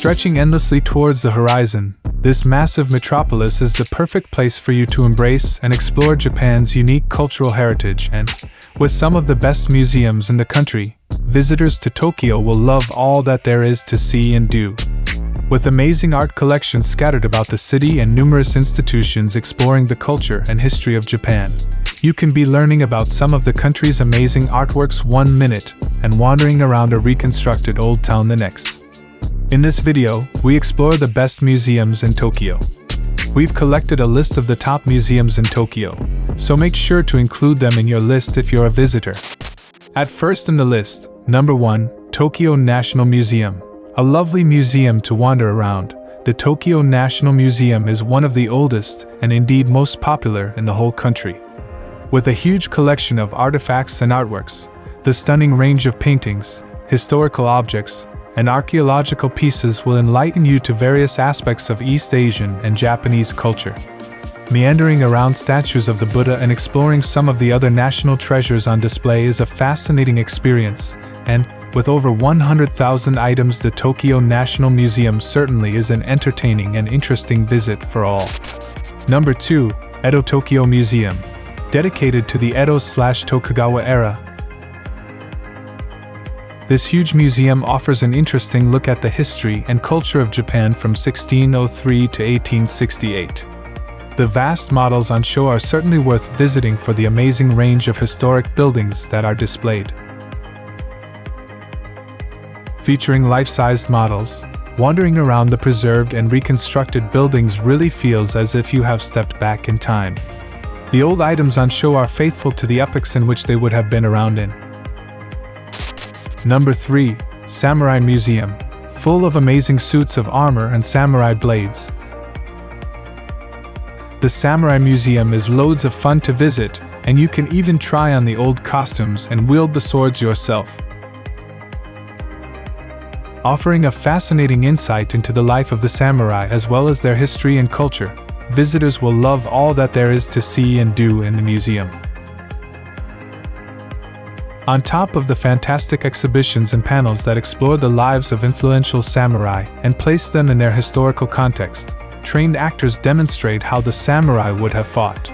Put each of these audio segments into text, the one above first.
Stretching endlessly towards the horizon, this massive metropolis is the perfect place for you to embrace and explore Japan's unique cultural heritage, and, with some of the best museums in the country, visitors to Tokyo will love all that there is to see and do. With amazing art collections scattered about the city and numerous institutions exploring the culture and history of Japan, you can be learning about some of the country's amazing artworks 1 minute and wandering around a reconstructed old town the next. In this video, we explore the best museums in Tokyo. We've collected a list of the top museums in Tokyo, so make sure to include them in your list if you're a visitor. At first in the list, number 1, Tokyo National Museum. A lovely museum to wander around, the Tokyo National Museum is one of the oldest and indeed most popular in the whole country. With a huge collection of artifacts and artworks, the stunning range of paintings, historical objects, and archaeological pieces will enlighten you to various aspects of East Asian and Japanese culture. Meandering around statues of the Buddha and exploring some of the other national treasures on display is a fascinating experience, and, with over 100,000 items, the Tokyo National Museum certainly is an entertaining and interesting visit for all. Number 2, Edo-Tokyo Museum. Dedicated to the Edo/Tokugawa era, this huge museum offers an interesting look at the history and culture of Japan from 1603 to 1868. The vast models on show are certainly worth visiting for the amazing range of historic buildings that are displayed. Featuring life-sized models, wandering around the preserved and reconstructed buildings really feels as if you have stepped back in time. The old items on show are faithful to the epochs in which they would have been around in. Number 3, Samurai Museum. Full of amazing suits of armor and samurai blades, the Samurai Museum is loads of fun to visit, and you can even try on the old costumes and wield the swords yourself. Offering a fascinating insight into the life of the samurai as well as their history and culture, visitors will love all that there is to see and do in the museum. On top of the fantastic exhibitions and panels that explore the lives of influential samurai and place them in their historical context, trained actors demonstrate how the samurai would have fought.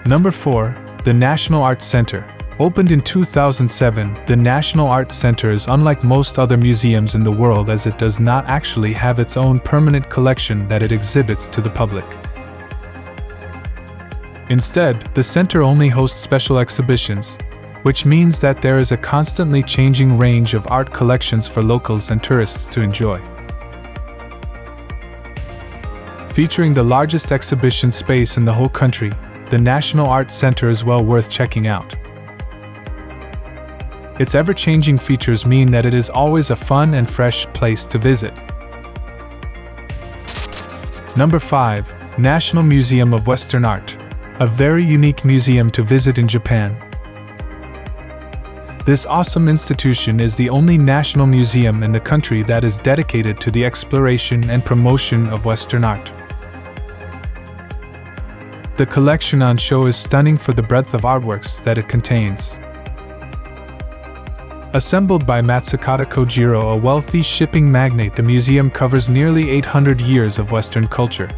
Number 4, the National Art Center. Opened in 2007, the National Art Center is unlike most other museums in the world as it does not actually have its own permanent collection that it exhibits to the public. Instead, the center only hosts special exhibitions, which means that there is a constantly changing range of art collections for locals and tourists to enjoy. Featuring the largest exhibition space in the whole country, the National Art Center is well worth checking out. Its ever-changing features mean that it is always a fun and fresh place to visit. Number 5, National Museum of Western Art. A very unique museum to visit in Japan. This awesome institution is the only national museum in the country that is dedicated to the exploration and promotion of Western art. The collection on show is stunning for the breadth of artworks that it contains. Assembled by Matsukata Kojiro, a wealthy shipping magnate, the museum covers nearly 800 years of Western culture.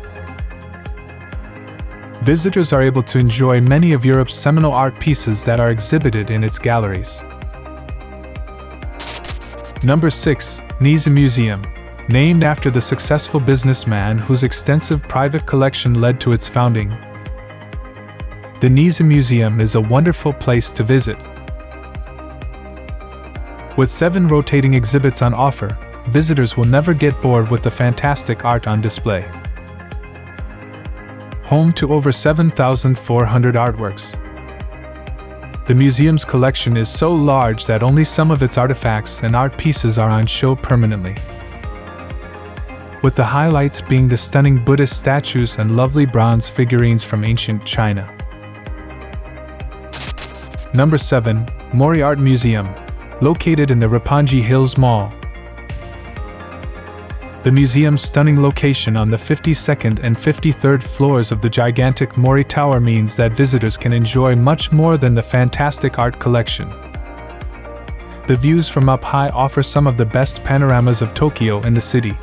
Visitors are able to enjoy many of Europe's seminal art pieces that are exhibited in its galleries. Number 6, Nezu Museum. Named after the successful businessman whose extensive private collection led to its founding, the Nezu Museum is a wonderful place to visit. With 7 rotating exhibits on offer, visitors will never get bored with the fantastic art on display. Home to over 7,400 artworks, the museum's collection is so large that only some of its artifacts and art pieces are on show permanently, with the highlights being the stunning Buddhist statues and lovely bronze figurines from ancient China. Number 7, Mori Art Museum. Located in the Roppongi Hills Mall, the museum's stunning location on the 52nd and 53rd floors of the gigantic Mori Tower means that visitors can enjoy much more than the fantastic art collection. The views from up high offer some of the best panoramas of Tokyo and the city.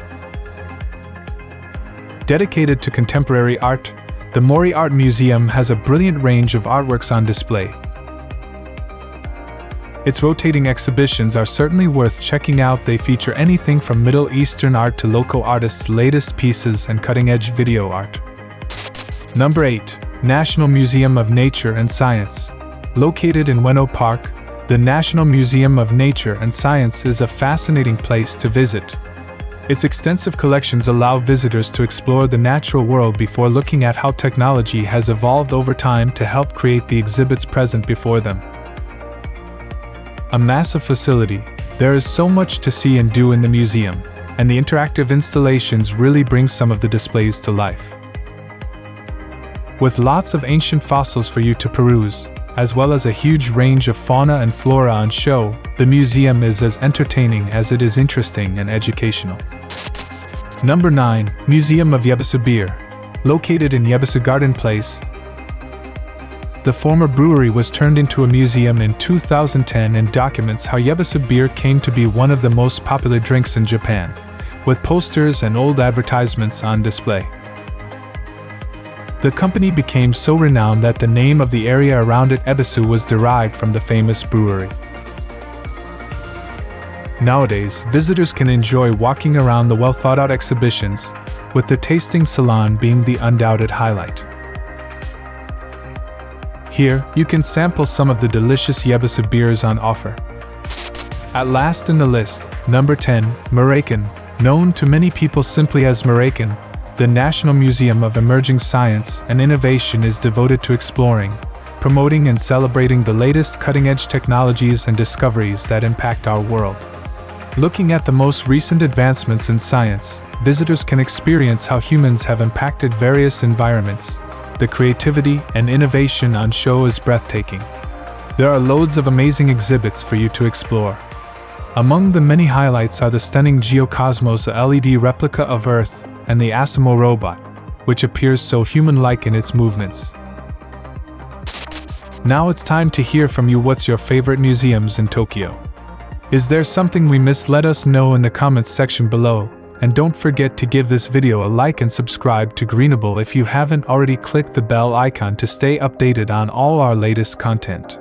Dedicated to contemporary art, the Mori Art Museum has a brilliant range of artworks on display. Its rotating exhibitions are certainly worth checking out. They feature anything from Middle Eastern art to local artists' latest pieces and cutting-edge video art. Number 8. National Museum of Nature and Science. Located in Ueno Park, the National Museum of Nature and Science is a fascinating place to visit. Its extensive collections allow visitors to explore the natural world before looking at how technology has evolved over time to help create the exhibits present before them. A massive facility, there is so much to see and do in the museum, and the interactive installations really bring some of the displays to life. With lots of ancient fossils for you to peruse, as well as a huge range of fauna and flora on show, the museum is as entertaining as it is interesting and educational. Number 9. Museum of Yebisu Beer. Located in Yebisu Garden Place, the former brewery was turned into a museum in 2010 and documents how Yebisu beer came to be one of the most popular drinks in Japan, with posters and old advertisements on display. The company became so renowned that the name of the area around it, Yebisu, was derived from the famous brewery. Nowadays, visitors can enjoy walking around the well-thought-out exhibitions, with the tasting salon being the undoubted highlight. Here, you can sample some of the delicious Yebisu beers on offer. At last in the list, number 10, Miraikan. Known to many people simply as Miraikan, the National Museum of Emerging Science and Innovation is devoted to exploring, promoting and celebrating the latest cutting-edge technologies and discoveries that impact our world. Looking at the most recent advancements in science, visitors can experience how humans have impacted various environments. The creativity and innovation on show is breathtaking. There are loads of amazing exhibits for you to explore. Among the many highlights are the stunning Geocosmos, a LED replica of Earth, and the Asimo robot, which appears so human-like in its movements. Now it's time to hear from you. What's your favorite museums in Tokyo? Is there something we missed? Let us know in the comments section below. And don't forget to give this video a like and subscribe to Greenable if you haven't already. Click the bell icon to stay updated on all our latest content.